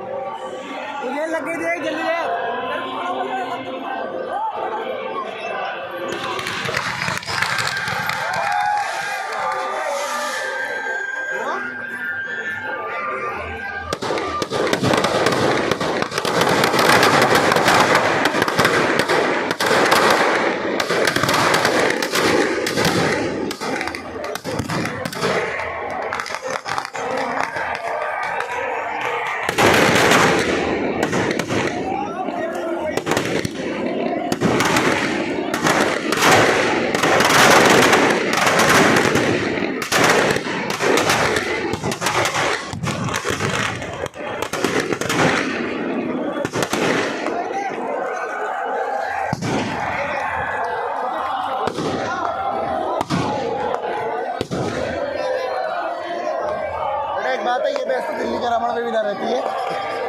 तुझे लग गई देख जल्दी देख। एक बात है, ये भैंस तो दिल्ली के रावण में भी ना रहती है।